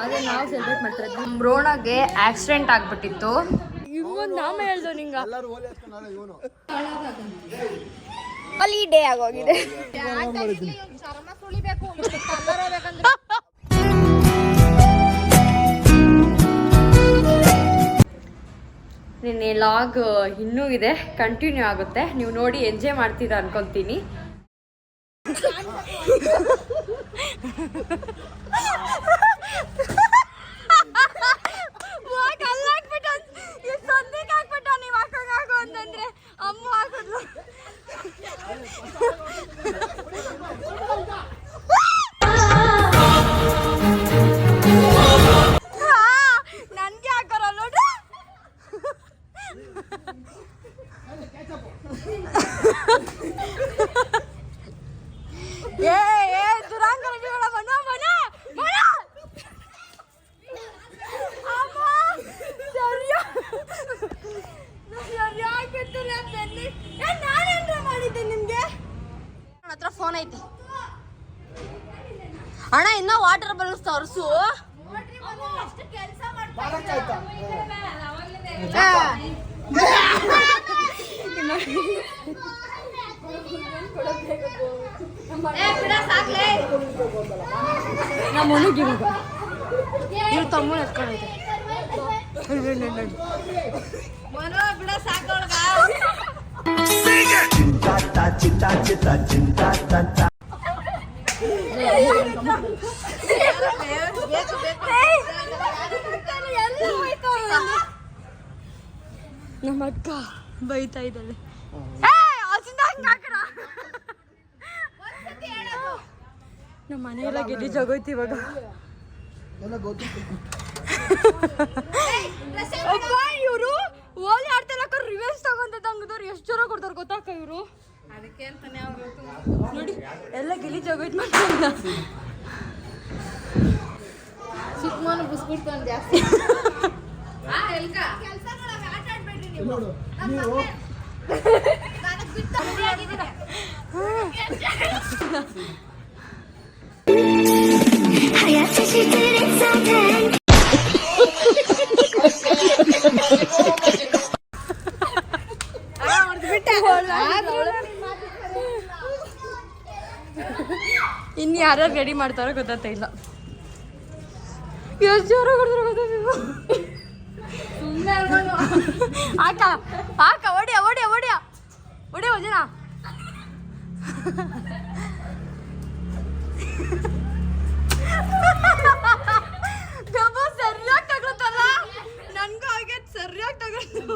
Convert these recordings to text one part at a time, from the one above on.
ಅದೇ ನಾವು ಸೆಲೆಬ್ರೇಟ್ ಮಾಡ್ತಾರೆ. ಬ್ರೋಣಾಗೆ ಆಕ್ಸಿಡೆಂಟ್ ಆಗ್ಬಿಟ್ಟಿತ್ತು. ಇವೊಂದು ನಾಮ ಹೇಳ್ದೋ ನಿಂಗ ಹಾಲಿಡೇ ಆಗೋಗಿದೆ. ನಿನ್ನೆ ಲಾಗ್ ಇನ್ನೂ ಇದೆ, ಕಂಟಿನ್ಯೂ ಆಗುತ್ತೆ. ನೀವು ನೋಡಿ ಎಂಜಾಯ್ ಮಾಡ್ತೀರಾ ಅನ್ಕೊಂತೀನಿ. ಅಂತಂದ್ರೆ ಅಮ್ಮ ಹಾಕಿದ್ಲು. ನನ್ಗೆ ಹಾಕೋರಲ್ಲ ನೋಡ್ರಿ. ಏ ದುರಾಂಕರ ಬಣ್ಣ ಬಣ್ಣ ಬಣ್ಣ ಮಾಡಿದ್ದೆ ನಿಮ್ಗೆ. ನನ್ನ ಹತ್ರ ಫೋನ್ ಐತಿ ಅಣ್ಣ, ಇನ್ನ ವಾಟರ್ ಬಲ್ಸ್ ತೋರ್ಸು. ನಮ್ಮ ಮನೆಗೆ ಇವ್ರು ತಮ್ಮನ ಎತ್ಕೊಂಡೈತೆ. ಬಿಡ ಸಾಕೊಳಗ ನಮ್ಮ ಅಕ್ಕ ಬೈತಾ ಇದ್ದಾಳೆ. ನಮ್ಮ ಮನೆಯೆಲ್ಲ ಗೆದ್ದಿ ಜಗೋಯ್ತು ಇವಾಗ. ಇವರು ಓಲಿ ಆಡ್ತಿಲ್ಲಕ್ಕ ರಿವೆನ್ಸ್ ತಗೊಂತಂಗದವ್ರು ಎಷ್ಟು ಜೋರ ಕೊಡ್ತಾರ ಗೊತ್ತಾಕ ಇವರು. ಅದಕ್ಕೆ ಅಂತಾನೆ ಅವರು ನೋಡಿ ಎಲ್ಲ ಗೆಲಿ ಜಗೋಯ್ತು ಮಾಡ್ತಾರ. ಚಿಕ್ಕಮನ ಬಿಸ್ಬಿಟ್ಟು ಜಾಸ್ತಿ ಇನ್ನು ಯಾರ್ಯಾರು ರೆಡಿ ಮಾಡ್ತಾರೋ ಗೊತ್ತಾಗ್ತಾ ಇಲ್ಲ. ಎಷ್ಟು ಜೋರ ಕೊಡ್ತಾರ ಗೊತ್ತಾಗ. ಆಕ ಆಕ ಒಡಿಯ ಒಡಿಯ ಒಡಿಯ ಒಡಿಯ ಜನ. ಸರಿಯಾಗಿ ತಗೊಳ್ತಲ್ಲ, ನನ್ಗೂ ಆಗೈತೆ ಸರಿಯಾಗಿ ತಗೊಂಡು.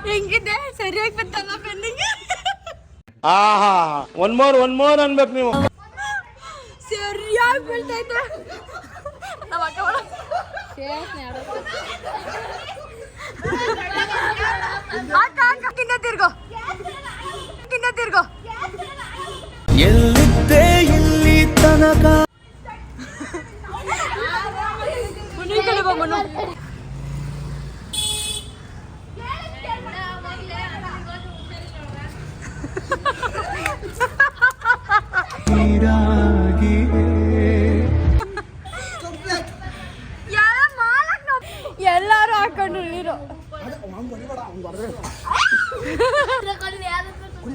ಹೆಂಗಿದೆ ಸರಿಯಾಗಿ ಬಂತಲ್ಲ ಪೆನ್ನಿಗೆ. ಆಹಾ ಒನ್ ಮೋರ್ ಅನ್ಬೇಕು ನೀವು. ಸರಿಯಾಗಿ ಬೀಳ್ತೈತೆ. ನಮ್ಮ ಅಕ್ಕ ಅಕ್ಕ ಕಿನ್ನ ತಿರ್ಗೋ ಎಲ್ಲಿದ್ದೆ ಇಲ್ಲಿ ತನಕ. ಮುನಿ ಕಡೆ ಬಾ ಮನು. ಎಲ್ಲಾರು ಹಾಕೊಂಡು ನೀರು.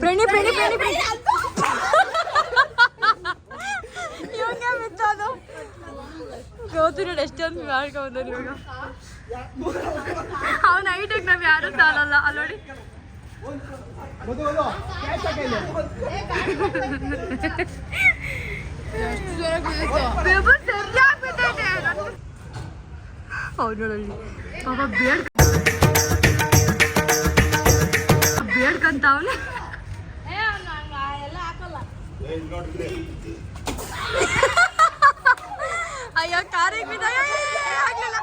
ಪ್ರಣಿ ಪ್ರಣಿ ಪ್ರಣಿ ಪ್ರಣಿ ಇವಂಗೆ ಮಿಚ್ಚೋದು ಗೌತು ನೋಡಿ ಎಷ್ಟೊಂದು ಮಾಡ್ಕೊಂಡ್ ಇವಾಗ. ಅವ್ನ ಐಟಿಗೆ ನಾವ್ ಯಾರು ಸಾಲಲ್ಲ ಅಲ್ಲೋಡಿ. ಅವ್ನೋಡಲ್ಲಿ ಪಾಪ ಬೇಡ್ಕಂತ ಅವನು. ಅಯ್ಯೋ ಕಾರಿಗೆ ಬಿದ್ದ ಆಗ್ಲಿಲ್ಲ.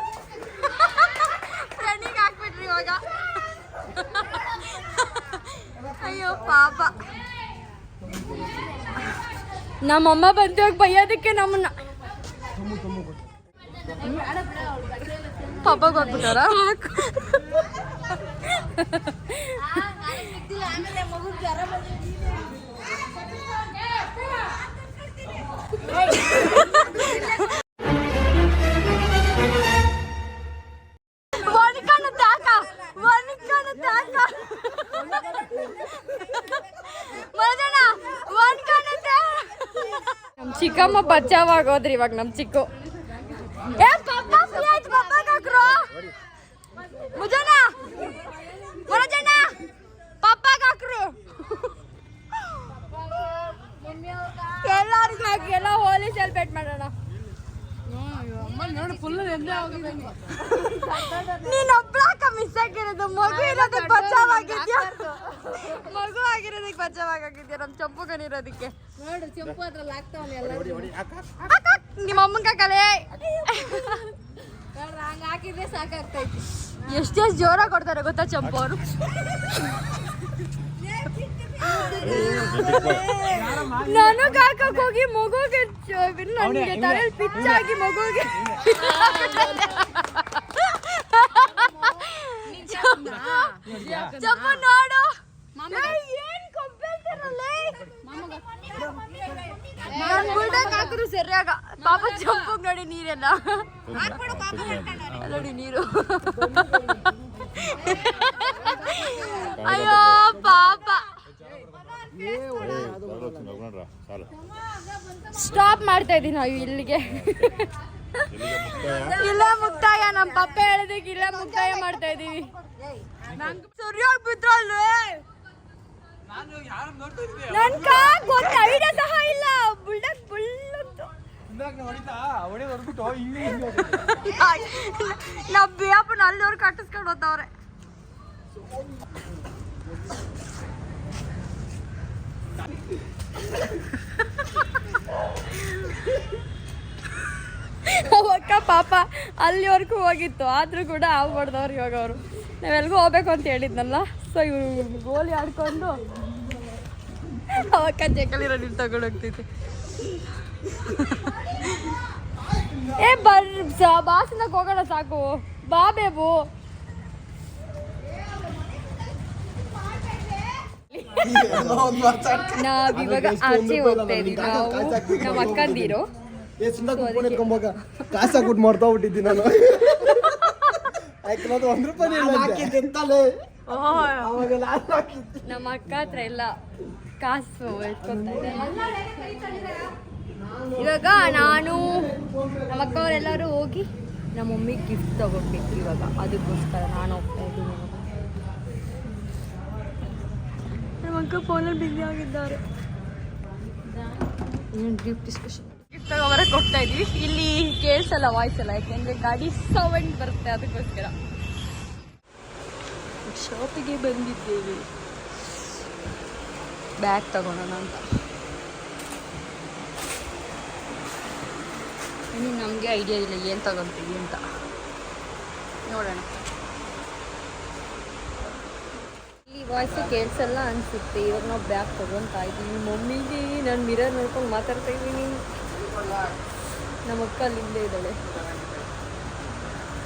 ಫ್ರೆಂಡಿಗೆ ಹಾಕ್ಬಿಟ್ರಿ ಇವಾಗ. ಅಯ್ಯೋ ಪಾಪ. ನಮ್ಮಮ್ಮ ಬಂದಾಗ ಬೈಯೋದಕ್ಕೆ ನಮ್ಮನ್ನ ಪಾಪ ಬರ್ಬಿಟ್ಟಾರ. ಚಿಕ್ಕಮ್ಮ ಬಚಾವಾಗೋದ್ರಿ ಇವಾಗ ನಮ್ ಚಿಕ್ಕು ಏ ಪಪ್ಪ ಫ್ರೀ ಆಯ್ತು ಪಪ್ಪ ಕಾಕ್ರು ಮುಜನ ಮುರಜಣ್ಣ ಪಪ್ಪ ಕಾಕ್ರು ಎಲ್ಲರಿಗೂ ಹಾಕಿ ಎಲ್ಲ ಹೋಲಿ ಸೆಲೆಬ್ರೇಟ್ ಮಾಡೋಣ ನೀನ್ ಒಬ್ಳಾಕ ಮಿಸ್ ಆಗಿರೋದು ಮಗು ಇರೋದಕ್ಕೆ ಬಚಾವಾಗಿದ್ಯಾ ಮಗು ಆಗಿರೋದಕ್ಕೆ ಬಚಾವಾಗಿದ್ಯಾ ನಮ್ ಚಂಪುಗನಿರೋದಕ್ಕೆ ನೋಡು ಚೆಂಪು ಅದ್ರಲ್ಲಿ ಹಾಕ್ತಾವಲ್ಲ ಎಲ್ಲ ನಿಮ್ಮ ಅಮ್ಮನ ಕಲೆ ಹಂಗ ಹಾಕಿದ್ರೆ ಸಾಕಾಗ್ತೈತಿ ಎಷ್ಟೆಷ್ಟು ಜೋರಾಗಿ ಕೊಡ್ತಾರೆ ಗೊತ್ತಾ ಚಂಪು ಅವರು ನನಗೆ ಹಾಕಕ್ ಹೋಗಿ ಮಗುಗೆ ನನಗೆ ತಲೆ ಪಿಚ್ಚಾಗಿ ಮಗುಗೆ ಚಂಪು ನೋಡು ಏನ್ ಕಂಪೇರ್ತಾರಲ್ಲೇ ನಾನು ಬುಲ್ಡಾಗ್ ಹಾಕಿದ್ರು ಸರಿಯಾಗ ಪಾಪ ಚಂಪುಗ್ ನೋಡಿ ನೀರೆಲ್ಲ ನೋಡಿ ನೀರು ಅಯ್ಯೋ ಪಾಪ ಸ್ಟಾಪ್ ಮಾಡ್ತಾ ಇದೀವಿ ನಾವು ಇಲ್ಲಿಗೆ ಇಲ್ಲ ಮುಕ್ತಾಯ ನಮ್ಮ ಪಪ್ಪ ಹೇಳೋದಕ್ಕೆ ಇಲ್ಲ ಮುಕ್ತಾಯ ಮಾಡ್ತಾ ಇದೀವಿ ಸರಿಯಾಗಿ ಬಿದ್ರಲ್ವೇ ನನ್ಕ ಗೊತ್ತ ಐಡಿಯಾ ಸಹ ಇಲ್ಲ ಬುಲ್ಡಾಗ್ ಬುಲ್ ಅಂತ ನಾ ಬೇಪನ ಅಲ್ಲಿವ್ರು ಕಟ್ಟಿಸ್ಕೊಂಡು ಹೋಗ್ತಾವ್ರೆ ಅವಕ್ಕ ಪಾಪ ಅಲ್ಲಿವರೆಗೂ ಹೋಗಿತ್ತು ಆದ್ರೂ ಕೂಡ ಆಗ್ಬಾರ್ದವ್ರು ಇವಾಗ ಅವರು ನಾವೆಲ್ಗೂ ಹೋಗ್ಬೇಕು ಅಂತ ಹೇಳಿದ್ನಲ್ಲ ಸೊ ಇವ್ರು ಗೋಲಿ ಆಡ್ಕೊಂಡು ಅವಕ್ಕ ಜೇಕಲಿರೋ ನೀರು ತಗೊಂಡು ಹೋಗ್ತೈತಿ ಏ ಬಾಸಿನಾಗ ಹೋಗೋಣ ಸಾಕು ಬಾ ಬೇಬು ನಾವಿವಾಗ ಆಚೆ ಹೋಗ್ತಾ ಇದೀವಿ ನಾವು ನಮ್ಮ ಅಕ್ಕಂದಿರು ಕಾಸು ಹಾಕ್ಬಿಟ್ಟು ಮಾಡ್ತಾ ಬಿಟ್ಟಿದ್ದೀನಿ ನಾನು ₹1 ನಮ್ಮ ಅಕ್ಕ ಹತ್ರ ಎಲ್ಲ ಕಾಸು ಎತ್ಕೊತಾ ಇವಾಗ ನಾನು ನಮ್ಮ ಅಕ್ಕ ಅವರೆಲ್ಲರೂ ಹೋಗಿ ನಮ್ಮ ಮಮ್ಮಿಗೆ ಗಿಫ್ಟ್ ತಗೋಬೇಕು ಇವಾಗ ಅದಕ್ಕೋಸ್ಕರ ನಾನು ಹೋಗ್ತಾ ಇದ್ದೀನಿ ನಮ್ಮ ಅಕ್ಕ ಫೋನಲ್ಲಿ ಬಿಸಿ ಆಗಿದ್ದಾರೆ ಗಿಫ್ಟ್ ಡಿಸ್ಕಷನ್ ಗಿಫ್ಟ್ ತಗೋಬರಕ್ಕೆ ಹೋಗ್ತಾ ಇದೀವಿ ಇಲ್ಲಿ ಕೇಳಿಸಲ್ಲ ವಾಯ್ಸ್ ಎಲ್ಲ ಯಾಕೆಂದ್ರೆ ಗಾಡಿ ಸೌಂಡ್ ಬರುತ್ತೆ ಅದಕ್ಕೋಸ್ಕರ ಶಾಪಿಗೆ ಬಂದಿದ್ದೇವೆ ಬ್ಯಾಗ್ ತಗೊಳೋಣ ಅಂತ ಇನ್ನು ನಮಗೆ ಐಡಿಯಾ ಇಲ್ಲ ಏನು ತಗೊತೀವಿ ಅಂತ ನೋಡೋಣ ಈ ವಾಯ್ಸು ಕೇಳಿಸಲ್ಲ ಅನಿಸುತ್ತೆ ಇವಾಗ ನಾವು ಬ್ಯಾಗ್ ತಗೊತಾ ಇದ್ದೀವಿ ಮಮ್ಮಿಗೆ ನಾನು ಮಿರರ್ ನೋಡ್ಕೊಂಡು ಮಾತಾಡ್ತಾ ಇದ್ದೀನಿ ನಮ್ಮ ಅಕ್ಕ ಅಲ್ಲಿಂದೇ ಇದ್ದಾಳೆ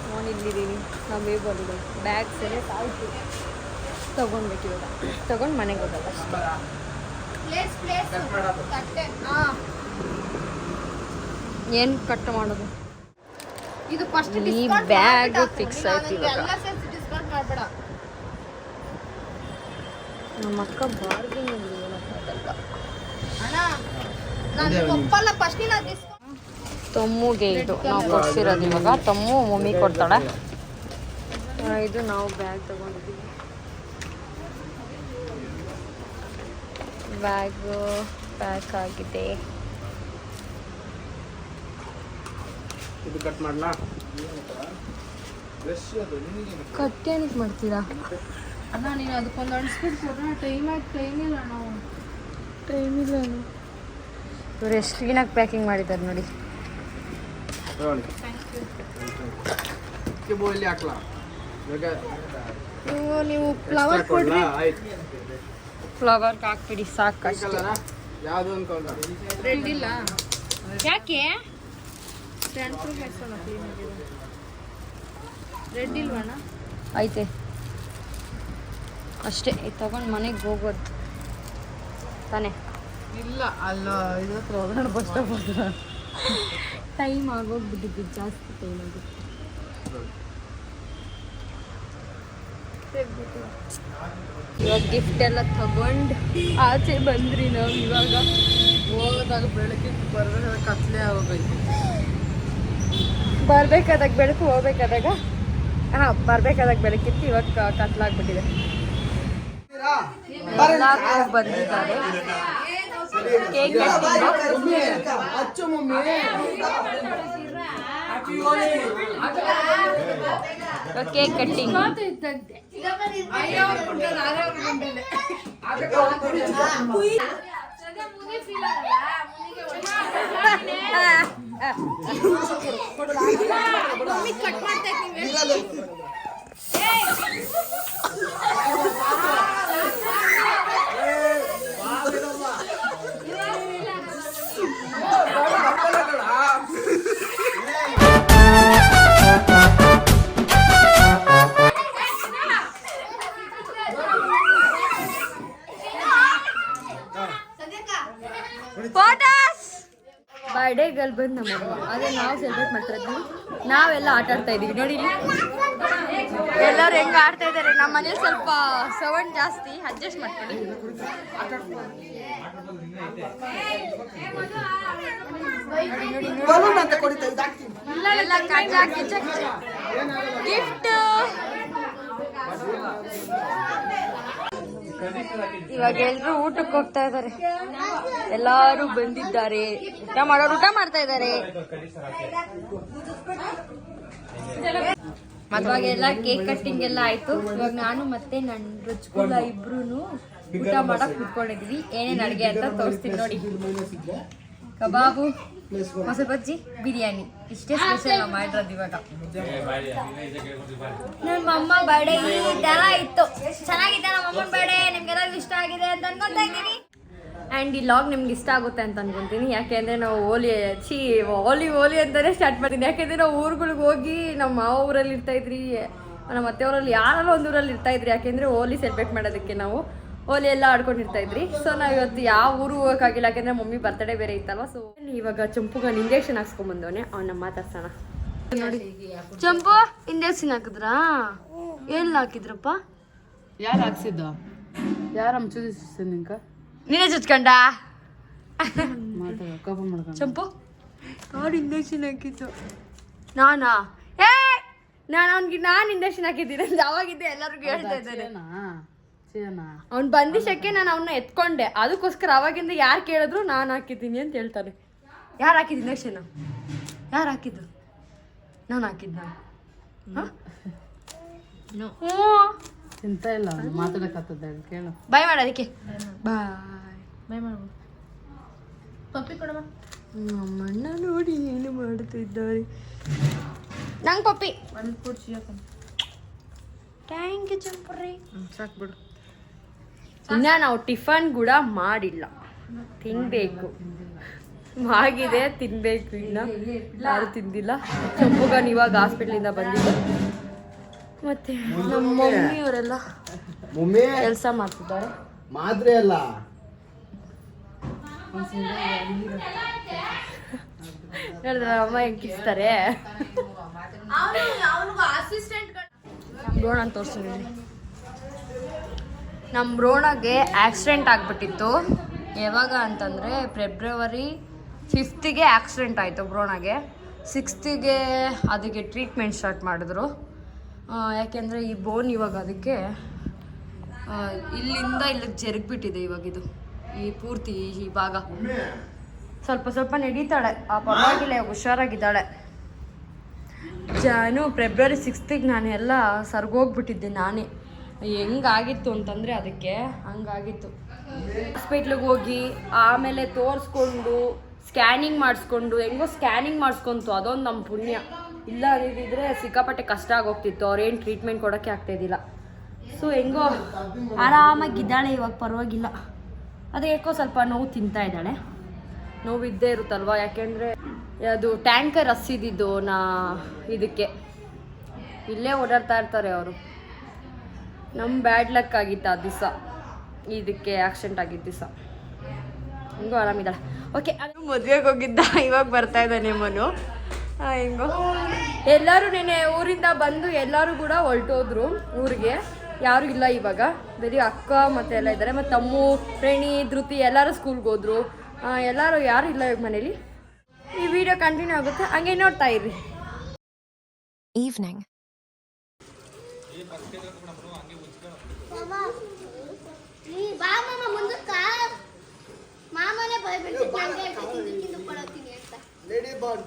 ನಾನು ಇಲ್ಲಿದ್ದೀನಿ ನಾವು ಬೇಬಲ್ಲಿದೆ ಬ್ಯಾಗ್ ಸರಿ ಆಯಿತು ತೊಗೊಳ್ಬೇಕು ಇವಾಗ ತೊಗೊಂಡು ಮನೆಗೆ ಹೋಗಲ್ಲ ಏನು ಕಟ್ ಮಾಡೋದು ಇದು ಫಸ್ಟ್ ಈ ಬ್ಯಾಗ್ ಫಿಕ್ಸ್ ಆಯ್ತು ಇವಾಗ ಡಿಸ್ಕೌಂಟ್ ಮಾಡಬೇಡ ನಮ್ಮ ಅಕ್ಕ ಬಾರ್ಗೇನ್ ಹೇಳಕ್ಕಾಗಲ್ಲ ಅಣ್ಣ ನಾನು ಒಪ್ಪಲ್ಲ ಫಸ್ಟ್ ನೀನು ಡಿಸ್ಕೌಂಟ್ ತಮ್ಮಗೆ ಇದು ನಾವು ಕೊಡ್ಸಿರೋದು ಇವಾಗ ತಮ್ಮು ಮಮ್ಮಿ ಕೊಡ್ತಾಳೆ ಇದು ನಾವು ಬ್ಯಾಗ್ ತಗೊಂಡಿದ್ದೀವಿ ಬ್ಯಾಗ್ ಪ್ಯಾಕ್ ಆಗಿದೆ ಇದು ಕಟ್ ಮಾಡ್ಲಾ ಕಟ್ಟೇನಕ್ಕೆ ಮಾಡ್ತೀರಾ ಅಣ್ಣ ನೀನು ಅದಕ್ಕೊಂದು ಅಣಿಸ್ಬಿಟ್ಟು ಕೊಡೋಣ ಟೈಮ್ ಇಲ್ಲ ನಾವು ಟೈಮ್ ಇಲ್ಲ ಇವ್ರು ಎಷ್ಟು ಕ್ಲೀನಾಗಿ ಪ್ಯಾಕಿಂಗ್ ಮಾಡಿದ್ದಾರೆ ನೋಡಿ ಬೋಲಿ ಹಾಕ್ಲಾ ನೀವು ಫ್ಲವರ್ ಕೊಡ್ರಿ ಆಯ್ತು ಫ್ಲವರ್ಗೆ ಹಾಕ್ಬಿಡಿ ಸಾಕು ಅಷ್ಟೇ ಯಾವುದು ಅನ್ಕೊಂಡ ರೆಡ್ ಇಲ್ಲ ಯಾಕೆ ಸ್ಟ್ಯಾಂಡ್ ಪ್ರೂಫ್ ಹಾಕ್ಸೋಣ ರೆಡ್ ಇಲ್ವಣ್ಣ ಐತೆ ಅಷ್ಟೇ ಇದು ತಗೊಂಡು ಮನೆಗೆ ಹೋಗೋದು ತಾನೇ ಇಲ್ಲ ಅಲ್ಲ ಇದು ಹತ್ರ ಹೋಗೋಣ ಬಸ್ ಸ್ಟಾಪ್ ಟೈಮ್ ಆಗೋಗ್ಬಿಟ್ಟಿದ್ದು ಜಾಸ್ತಿ ಟೈಮ್ ಆಗುತ್ತೆ ಇವಾಗ ಗಿಫ್ಟ್ ಎಲ್ಲ ತಗೊಂಡು ಆಚೆ ಬಂದ್ರಿ ನಾವು ಇವಾಗ ಹೋದಾಗ ಬೆಳಗ್ಗೆ ಬರೋದಾಗ ಕತ್ಲೆ ಆಗೋಗೈತೆ. ಬರ್ಬೇಕಾದಾಗ ಬೆಳಕು ಹೋಗ್ಬೇಕಾದಾಗ ಬರ್ಬೇಕಾದಾಗ ಬೆಳಕಿತ್ತು, ಇವಾಗ ಕತ್ಲಾಗ್ಬಿಟ್ಟಿದೆ. ಎಲ್ಲರೂ ಬಂದಿದ್ದಾರೆ. Cake cake cutting. ಬರ್ಡೇಗಳು ಬಂದು ನಮ್ಮ ಅದೇ ನಾವು ಸೆಲೆಬ್ರೇಟ್ ಮಾಡ್ತಾ ಇದ್ವಿ. ನಾವೆಲ್ಲ ಆಟ ಆಡ್ತಾ ಇದೀವಿ ನೋಡಿ. ಎಲ್ಲರೂ ಹೆಂಗೆ ಆಡ್ತಾ ಇದ್ದಾರೆ. ನಮ್ಮ ಮನೇಲಿ ಸ್ವಲ್ಪ ಸೌಂಡ್ ಜಾಸ್ತಿ, ಅಡ್ಜಸ್ಟ್ ಮಾಡ್ಕೊಳ್ಳಿ. ಗಿಫ್ಟ್ ಇವಾಗ ಎಲ್ರು ಊಟಕ್ಕೆ ಹೋಗ್ತಾ ಇದ್ದಾರೆ. ಎಲ್ಲಾರು ಬಂದಿದ್ದಾರೆ, ಊಟ ಮಾಡೋರು ಊಟ ಮಾಡ್ತಾ ಇದ್ದಾರೆ. ಇವಾಗ ಎಲ್ಲ ಕೇಕ್ ಕಟ್ಟಿಂಗ್ ಎಲ್ಲ ಆಯ್ತು. ಇವಾಗ ನಾನು ಮತ್ತೆ ನನ್ನ ರುಚ್ಕುಲ ಇಬ್ರು ಊಟ ಮಾಡಕ್ ಕುತ್ಕೊಂಡಿದ್ವಿ. ಏನೇನ್ ಅಡ್ಗೆ ಅಂತ ತೋರಿಸ್ತೀನಿ ನೋಡಿ. ಕಬಾಬು, ಮೊಸರು ಬಜ್ಜಿ, ಬಿರಿಯಾನಿ, ಇಷ್ಟೇ ಸ್ಪೆಷಲ್ ನಾವು ಮಾಡಿರೋದು. ಇವಾಗ ನಮ್ಮ ಅಮ್ಮ ಬರ್ಡೇ ಈ ತರ ಇತ್ತು. ಚೆನ್ನಾಗಿದೆ ನಮ್ಮ ಅಮ್ಮನ ಬರ್ಡೇ. ನಿಮ್ಗೆಲ್ಲ ಇಷ್ಟ ಆಗಿದೆ ಅಂತ ಅನ್ಕೊಂತಾ ಇದ್ದೀನಿ. ಆ್ಯಂಡ್ ಈ ಲಾಗ್ ನಿಮ್ಗೆ ಇಷ್ಟ ಆಗುತ್ತೆ ಅಂತ ಅನ್ಕೊಂತೀನಿ. ಯಾಕೆಂದರೆ ನಾವು ಹೋಲಿ ಅಂತಲೇ ಸ್ಟಾರ್ಟ್ ಮಾಡ್ತೀನಿ. ಯಾಕೆಂದರೆ ನಾವು ಊರುಗಳಿಗೆ ಹೋಗಿ ನಮ್ಮ ಮಾವ ಊರಲ್ಲಿ ಇರ್ತಾಯಿದ್ರಿ, ನಮ್ಮ ಅತ್ತೆಯವರಲ್ಲಿ ಯಾರೋ ಒಂದು ಊರಲ್ಲಿ ಇರ್ತಾಯಿದ್ರಿ. ಯಾಕೆಂದರೆ ಹೋಲಿ ಸೆಲೆಬ್ರೇಟ್ ಮಾಡೋದಕ್ಕೆ ನಾವು ಹೋಲಿ ಎಲ್ಲ ಆಡ್ಕೊಂಡಿರ್ತಾಯಿದ್ರಿ. ಸೊ ನಾವು ಇವತ್ತು ಯಾವ ಊರು ಹೋಗೋಕ್ಕಾಗಿಲ್ಲ, ಯಾಕೆಂದರೆ ಮಮ್ಮಿ ಬರ್ತಡೇ ಬೇರೆ ಇತ್ತಲ್ವ. ಸೊ ಇವಾಗ ಚಂಪುಗನ ಇಂಜೆಕ್ಷನ್ ಹಾಕ್ಸ್ಕೊಂಬಂದವನೆ. ಅವನ್ನ ಮಾತಾಡ್ಸೋಣ ನೋಡಿ. ಚಂಪು ಇಂಜೆಕ್ಷನ್ ಹಾಕಿದ್ರಾ? ಎಲ್ಲಿ ಹಾಕಿದ್ರಪ್ಪ? ಯಾರು ಹಾಕ್ಸಿದ್ದ? ಯಾರು ಹಂಚಿದ ನಿಂಕ? ನೀನೇ ಚುಚ್ಕೊಂಡ? ಕಬ್ಬು ಮಾಡ್ಕೊಂಡು ಚಂಪು ಅವ್ರು ಇಂಜೆಕ್ಷನ್ ಹಾಕಿದ್ದು ನಾನಾ? ಏ ನಾನು ಇಂಜೆಕ್ಷನ್ ಹಾಕಿದ್ದೀನಿ ಅಂತ ಅವಾಗಿದ್ದೆ ಎಲ್ಲರಿಗೂ ಹೇಳ್ತಾ ಇದ್ದಾರೆ. ಅವ್ನು ಬಂದಿದ್ದಕ್ಕೆ ನಾನು ಅವನ್ನ ಎತ್ಕೊಂಡೆ. ಅದಕ್ಕೋಸ್ಕರ ಅವಾಗಿಂದ ಯಾರು ಕೇಳಿದ್ರು ನಾನು ಹಾಕಿದ್ದೀನಿ ಅಂತ ಹೇಳ್ತಾರೆ. ಯಾರು ಹಾಕಿದ್ದು ಇಂಜೆಕ್ಷನ್? ಯಾರು ಹಾಕಿದ್ದು? ನಾನು ಹಾಕಿದ್ದ? ಹ್ಞೂ ಚಿಂತ ಇಲ್ಲ, ಮಾತಾಡಕತ್ತದ ಕೇಳು. ಬಾಯ್ ಮಾಡ ಅದಕ್ಕೆ. ಬಾಯ್ ಮಾಡ್ಬೋದು. ಪಪ್ಪಿ ಕೊಡಮ್ಮ. ನಮ್ಮಣ್ಣ ನೋಡಿ ಏನು ಮಾಡ್ತಿದ್ದಾರೆ. ನಂಗೆ ಪಪ್ಪಿ ಒಂದು ಕೊಡ್ಸಿ. Thank you ಚಂಪುರಿ. ಸಾಕ್ಬಿಡು. ಇನ್ನ ನಾವು ಟಿಫನ್ ಕೂಡ ಮಾಡಿಲ್ಲ, ತಿನ್ಬೇಕು. ಆಗಿದೆ, ತಿನ್ಬೇಕು. ಇನ್ನ ಯಾರು ತಿಂದಿಲ್ಲ. ಚಂಪುಗನ್ ಇವಾಗ ಹಾಸ್ಪಿಟ್ಲಿಂದ ಬಂದಿದ್ದು. ಮತ್ತೆ ನಮ್ಮ ಮಮ್ಮಿಯವರೆಲ್ಲ ಕೆಲಸ ಮಾಡ್ತಿದ್ದಾರೆ. ಮಾದ್ರೆ ಅಲ್ಲ, ಹೇಳಿದ್ರೆ ಅಮ್ಮ ಹೆಂಗೆ ಕಿಸ್ತಾರೆ. ನಮ್ಮ ರೋಣ ತೋರಿಸ್ತೀನಿ. ನಮ್ಮ ರೋಣಗೆ ಆಕ್ಸಿಡೆಂಟ್ ಆಗಿಬಿಟ್ಟಿತ್ತು. ಯಾವಾಗ ಅಂತಂದರೆ ಫೆಬ್ರವರಿ 5ಗೆ ಆಕ್ಸಿಡೆಂಟ್ ಆಯಿತು ಬ್ರೋಣಗೆ. 6ಗೆ ಅದಕ್ಕೆ ಟ್ರೀಟ್ಮೆಂಟ್ ಸ್ಟಾರ್ಟ್ ಮಾಡಿದ್ರು. ಯಾಕೆಂದರೆ ಈ ಬೋನ್ ಇವಾಗ ಅದಕ್ಕೆ ಇಲ್ಲಿಂದ ಇಲ್ಲಿಗೆ ಜರುಗ್ಬಿಟ್ಟಿದೆ. ಇವಾಗ ಇದು ಈ ಪೂರ್ತಿ ಈ ಭಾಗ ಸ್ವಲ್ಪ ನಡೀತಾಳೆ. ಆ ಪರವಾಗಿಲ್ಲ, ಹುಷಾರಾಗಿದ್ದಾಳೆ. ಫೆಬ್ರವರಿ 6ಗೆ ನಾನು ಎಲ್ಲ ಸರ್ಗೋಗ್ಬಿಟ್ಟಿದ್ದೆ ನಾನೇ. ಹೆಂಗಾಗಿತ್ತು ಅಂತಂದರೆ ಅದಕ್ಕೆ ಹಂಗಾಗಿತ್ತು. ಹಾಸ್ಪಿಟ್ಲಿಗೆ ಹೋಗಿ ಆಮೇಲೆ ತೋರಿಸ್ಕೊಂಡು ಸ್ಕ್ಯಾನಿಂಗ್ ಮಾಡಿಸ್ಕೊಂಡು ಹೆಂಗೋ ಸ್ಕ್ಯಾನಿಂಗ್ ಮಾಡಿಸ್ಕೊಂತು. ಅದೊಂದು ನಮ್ಮ ಪುಣ್ಯ. ಇಲ್ಲ ಅಂದಿದ್ದರೆ ಸಿಕ್ಕಾಪಟ್ಟೆ ಕಷ್ಟ ಆಗೋಗ್ತಿತ್ತು. ಅವ್ರೇನು ಟ್ರೀಟ್ಮೆಂಟ್ ಕೊಡೋಕ್ಕೆ ಆಗ್ತಾಯಿದ್ದಿಲ್ಲ. ಸೊ ಹೆಂಗೋ ಆರಾಮಾಗಿದ್ದಾಳೆ ಇವಾಗ, ಪರವಾಗಿಲ್ಲ. ಅದು ಯಾಕೋ ಸ್ವಲ್ಪ ನೋವು ತಿಂತಾ ಇದ್ದಾಳೆ. ನೋವು ಇದ್ದೇ ಇರುತ್ತಲ್ವ, ಯಾಕೆಂದರೆ ಅದು ಟ್ಯಾಂಕರ್ ಹಸಿದಿದ್ದು ಇದಕ್ಕೆ ಇಲ್ಲೇ ಓಡಾಡ್ತಾ ಇರ್ತಾರೆ ಅವರು. ನಮ್ಮ ಬ್ಯಾಡ್ ಲಕ್ ಆಗಿತ್ತು ಆ ದಿವಸ, ಇದಕ್ಕೆ ಆಕ್ಸಿಡೆಂಟ್ ಆಗಿದ್ದ ದಿವಸ. ಹೆಂಗೋ ಆರಾಮಿದ್ದಾಳೆ. ಓಕೆ, ಅದು ಮದುವೆಗೆ ಹೋಗಿದ್ದ, ಇವಾಗ ಬರ್ತಾ ಇದ್ದಾನೆ ಮನು. ಹೆಂಗೋ ಎಲ್ಲರೂ ನೆನೆ ಊರಿಂದ ಬಂದು ಎಲ್ಲರೂ ಕೂಡ ಹೊರಟೋದ್ರು ಊರಿಗೆ. ಯಾರೂ ಇಲ್ಲ ಇವಾಗ, ಬರೀ ಅಕ್ಕ ಮತ್ತು ಎಲ್ಲ ಇದ್ದಾರೆ. ಮತ್ತು ತಮ್ಮು, ಪ್ರೇಣಿ, ಧೃತಿ ಎಲ್ಲರೂ ಸ್ಕೂಲ್ಗೆ ಹೋದ್ರು. ಎಲ್ಲರೂ ಯಾರು ಇಲ್ಲ ಇವಾಗ ಮನೇಲಿ. ಈ ವಿಡಿಯೋ ಕಂಟಿನ್ಯೂ ಆಗುತ್ತೆ, ಹಂಗೆ ನೋಡ್ತಾ ಇರ್ರಿ. Evening. ಲೇಡಿ ಬಾರ್ಡ್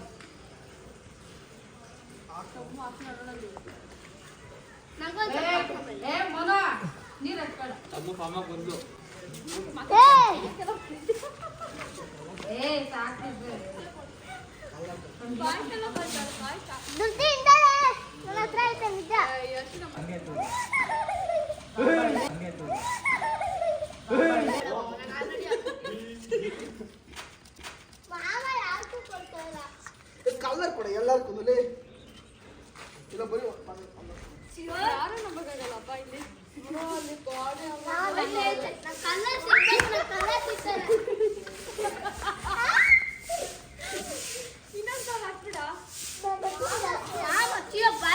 ಕಲರ್ ಕೊಡ ಎಲ್ಲಾರು ಕೂದಲೇ ಇಲ್ಲ ಬರೀ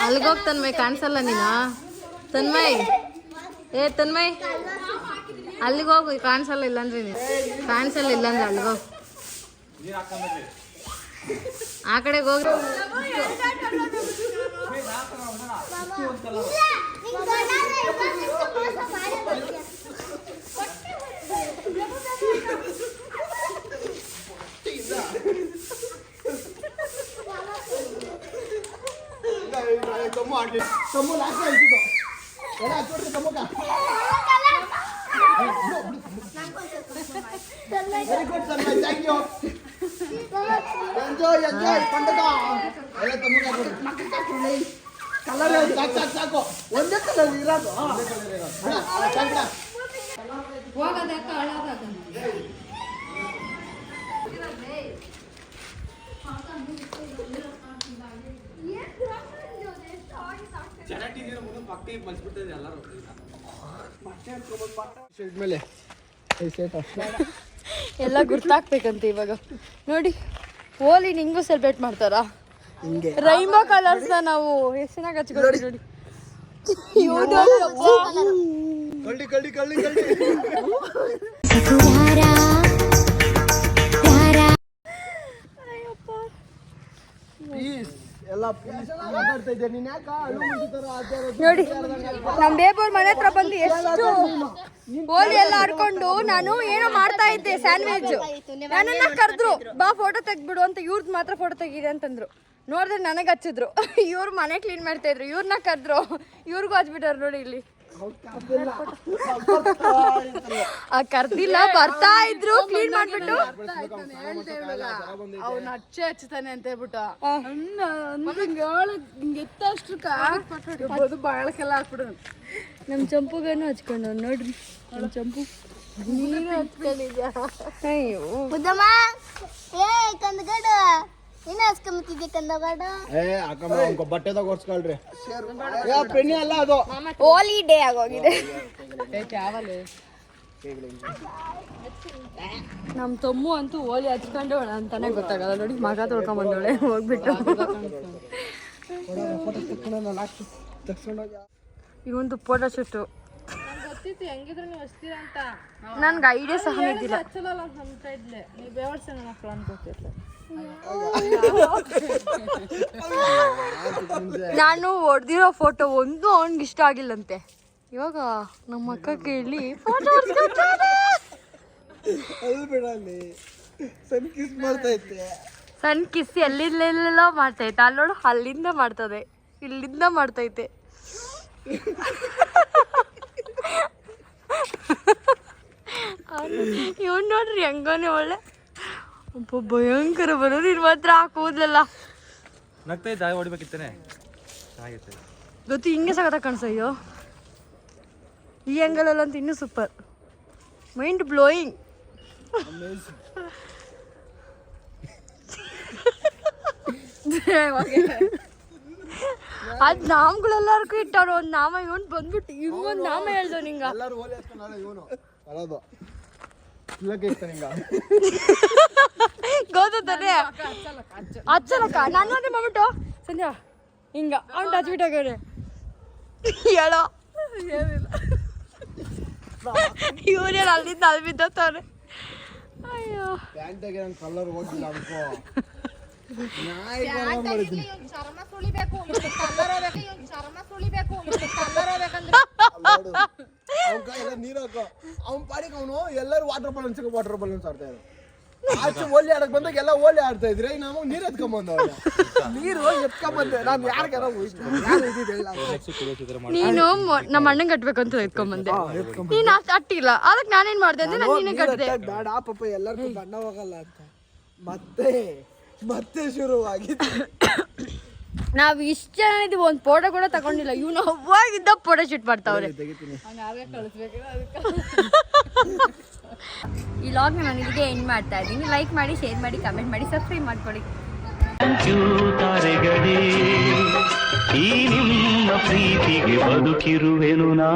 ಅಲ್ಗೋಗ್ ತನ್ಮಯ್ ಕಾಣಿಸಲ್ಲ ನೀನು. ತನ್ಮಯ್ ತನ್ಮಯ್ ಅಲ್ಲಿಗೆ ಹೋಗು, ಕಾಣಿಸಲ್ಲ ಇಲ್ಲಂದ್ರೆ ನೀನು ಕಾಣಿಸಲ್ಲ ಇಲ್ಲಂದ್ರೆ ಅಲ್ಲಿಗೋಗ್, ಆ ಕಡೆಗೆ ಹೋಗ್ರಿ. ತಮ್ಮ ಲಾಸ್ಟ್ ಆಯ್ತು ಎಲ್ಲ ಹಾಕ್ಬಿಡ್ರಿ ತಮ್ಮಗ. Very good sir, thank you. Enjoy ಪಂಡಗ ಎಲ್ಲ ತಮ್ಮಗ ಕಲರ್ ಸಾಕು ಸಾಕು ಒಂದೇ ಕಲರ್ ಇರೋದು. ಮೇಲೆ ಎಲ್ಲ ಗುರ್ತಾಗ್ಬೇಕಂತ ಇವಾಗ ನೋಡಿ. ಹೋಲಿ ನಿಂಗೂ ಸೆಲೆಬ್ರೇಟ್ ಮಾಡ್ತಾರಾ? ರೈನ್ಬೋ ಕಲರ್ಸ್ ನಾವು ಎಷ್ಟು ಚೆನ್ನಾಗಿ ಹಚ್ಕೊಳ್ತೀವಿ ನೋಡಿ. ಕಳ್ಳಿ ಕಳ್ಳಿ ಕಳ್ಳಿ ಕಳ್ಳಿ ಪೀಸ್ ಎಲ್ಲ ಪೀಸ್ ಮಾತಾಡ್ತಾ ಇದ್ದೆ. ನೀನ್ ಯಾಕ ನೋಡಿ ನಮ್ ಬೇಬೋರ್ ಮನೆ ಹತ್ರ ಬಂದು ಎಷ್ಟು ಹೋಲಿ ಎಲ್ಲ ಹರ್ಕೊಂಡು ನಾನು ಏನೋ ಮಾಡ್ತಾ ಇದ್ದೆ ಸ್ಯಾಂಡ್ವಿಚ್. ನನ್ನನ್ನ ಕರೆದ್ರು, ಬಾ ಫೋಟೋ ತೆಗ್ಬಿಡು ಅಂತ. ಇವ್ರದ್ದು ಮಾತ್ರ ಫೋಟೋ ತೆಗಿದೆ ಅಂತಂದ್ರು. ನೋಡಿದ್ರೆ ನನಗೆ ಹಚ್ಚಿದ್ರು. ಇವ್ರು ಮನೆ ಕ್ಲೀನ್ ಮಾಡ್ತಾ ಇದ್ರು, ಇವ್ರನ್ನ ಕರೆದ್ರು, ಇವ್ರಿಗೂ ಹಚ್ಬಿಟ್ಟಾರ ನೋಡಿ. ಇಲ್ಲಿ ಕರ್ದಿಲ್ಲ, ಬರ್ತಾ ಇದ್ರು ಕ್ಲೀನ್ ಮಾಡ್ಬಿಟ್ಟು. ಅವ್ನ ಅಚ್ಚೆ ಹಚ್ತಾನೆ ಅಂತ ಹೇಳ್ಬಿಟ್ಟು ಎತ್ತಷ್ಟು ಬಾಳಕ್ಕೆಲ್ಲ ಹಾಕ್ಬಿಡು. ನಮ್ ಚಂಪುಗನ್ನು ಹಚ್ಕೊಂಡು ನೋಡ್ರಿ. ನಮ್ ಚಂಪು ನೀನು ಹಚ್ಕೊಂಡಿದ್ಯಾ? ಅಯ್ಯೋ ಬಟ್ಟೆದಾಗ ಒರ್ಸ್ಕೊಳ್ರಿ. ಪೆಣ್ಣಿ ಅಲ್ಲ ಅದು, ಹೋಲಿ ಡೇ ಆಗೋಗಿದೆ. ನಮ್ ತಮ್ಮು ಅಂತೂ ಹೋಲಿ ಹಚ್ಕೊಂಡವಳ ಅಂತಾನೆ ಗೊತ್ತಾಗಲ್ಲ ನೋಡಿ. ಮಗ ತೊಳ್ಕೊಂಡ್ ಬಂದವಳೆ ಹೋಗ್ಬಿಟ್ಟು. ಇವಂದು ಫೋಟೋ ಶೂಟು. ಗೊತ್ತಿತ್ತು ಹೆಂಗಿದ್ರು ನೀವು ಹಚ್ತೀರಾ ಅಂತ. ನನ್ಗೆ ಐಡಿಯಾ ಸಹ ಇದ್ದಿಲ್ಲ. ಹಚ್ಚಲ್ಲ ಅಂತ ಇದ್ಲೆ, ನೀವು ಬೇವರ್ಸ ನನ್ನ ಮಕ್ಕಳು ಅನ್ಕೋತಿರ್ಲ. ನಾನು ಹೊಡೆದಿರೋ ಫೋಟೋ ಒಂದು ಅವ್ನಿಗೆ ಇಷ್ಟ ಆಗಿಲ್ಲಂತೆ. ಇವಾಗ ನಮ್ಮ ಅಕ್ಕ ಕೇಳಿ ಫೋಟೋ ಸನ್ ಕಿಸ್ ಮಾಡ್ತೈತೆ. ಸಣ್ಣ ಕಿಸ್ ಎಲ್ಲಿಂದೆಲ್ಲ ಮಾಡ್ತೈತೆ. ಅಲ್ಲಿ ನೋಡು, ಅಲ್ಲಿಂದ ಮಾಡ್ತದೆ, ಇಲ್ಲಿಂದ ಮಾಡ್ತೈತೆ. ಇವನ್ ನೋಡ್ರಿ ಹೆಂಗೋನೆ ಒಳ್ಳೆ ಒಬ್ಬ ಭಯಂಕರ ಬರೋರು. ಇನ್ ಮಾತ್ರ ಕೂದಲೆಲ್ಲ ನಗ್ತೈತೆ, ಹೊಡಿಬೇಕಿತ್ತಾನೆ. ಚೆನ್ನಾಗಿತ್ತು ಗೊತ್ತು, ಹಿಂಗೆ ಸಗತ ಕಾಣಿಸಯ್ಯೋ. ಈ ಆ್ಯಂಗಲಲ್ಲಂತೂ ಇನ್ನೂ ಸೂಪರ್, ಮೈಂಡ್ ಬ್ಲೋಯಿಂಗ್. ಅದ್ ನಾಮಗಳೆಲ್ಲರಿಗೂ ಇಟ್ಟವ್ರು. ಒಂದ್ ನಾಮ ಇವನ್ ಬಂದ್ಬಿಟ್ಟು ಇವನ್ ನಾಮ ಹೇಳ್ದವ್ ನಿಂಗ. ಎಲ್ಲರೂ ಓಲಿ ಹಾಸ್ಕೊಂಡಾಳೆ ಇವನು ಅಳೋದು. ಇಲ್ಲಕ್ಕೆ ಇಷ್ಟ ನಿಂಗ ಗೊತ್ತಾನೆ ಹಚ್ಚಲಕ್ಕ. ನಾನು ನೋಡಿ ಮಾಡ್ಬಿಟ್ಟು ಸಂಧ್ಯಾ ಹಿಂಗ ಅವ್ನು ಹಚ್ಬಿಟ್ಟಾಗವ್ರೆ. ಹೇಳೋ ಇವನೇನು ಅಲ್ಲಿಂದ ಅಲ್ಲಿ ಬಿದ್ದವ್ರೆ. ಅಯ್ಯೋ ಪ್ಯಾಂಟಾಗೆ ನನ್ನ ಕಲರ್ ಹೋಗಿಲ್ಲ ಅನ್ಕೋ ಚರ್ಮ ಸುಳಿಬೇಕು ಚರ್ಮ ಸುಳಿಬೇಕು ಬೇಕಂದ್ರೆ ಅವ್ನ ಕೈಯೆಲ್ಲ ನೀರು ಹಾಕೋ ಅವ್ನ ಪಾಡಿಗೆ ಅವನು ಎಲ್ಲರೂ ವಾಟರ್ ಬಲೂನ್ಸ್ ಆಡ್ತಾ ಇದ್ರು ಆಚೆ ಓಲಿ ಆಡಕ್ ಬಂದಾಗ ಎಲ್ಲ ಓಲಿ ಆಡ್ತಾ ಇದ್ರೆ ನಾವು ನೀರು ಎತ್ಕೊಂಬಂದವ್ರು ನೀರು ಎತ್ಕೊಂಬಂದೆ ನಾನು ಯಾರಿಗಾರ ನೀನು ನಮ್ಮ ಅಣ್ಣಂಗೆ ಕಟ್ಬೇಕಂತ ಎತ್ಕೊಂಬಂದೆ ನೀನು ಅಟ್ಟಿಲ್ಲ ಅದಕ್ಕೆ ನಾನೇನ್ ಮಾಡ್ದೆ ಅಂದ್ರೆ ನಾನು ನೀನೇ ಕಟ್ಟಿದೆ ಬೇಡ ಪಾಪ ಎಲ್ಲರಿಗೂ ಬಣ್ಣ ಹೋಗಲ್ಲ ಅಂತ ಮತ್ತೆ ಶುರುವಾಗಿತ್ತು ನಾವ್ ಇಷ್ಟ ಜನ ಇದೀವಿ ಒಂದ್ ಫೋಟೋ ಕೂಡ ತಗೊಂಡಿಲ್ಲ ಇವ್ನು ಅವಾಗಿದ್ದ ಫೋಟೋ ಶೂಟ್ ಮಾಡ್ತಾವ್ರೆ ಈ ಲಾಗ್ನ ನಾನು ಇಲ್ಲಿಗೆ ಎಂಡ್ ಮಾಡ್ತಾ ಇದ್ದೀನಿ ಲೈಕ್ ಮಾಡಿ ಶೇರ್ ಮಾಡಿ ಕಮೆಂಟ್ ಮಾಡಿ ಸಬ್ಸ್ಕ್ರೈಬ್ ಮಾಡ್ಕೊಳ್ಳಿ ತಾರೆಗಳೇ ಈ ನಿಮ್ಮ ಪ್ರೀತಿಗೆ ಬದುಕಿರುವೆನು ನಾ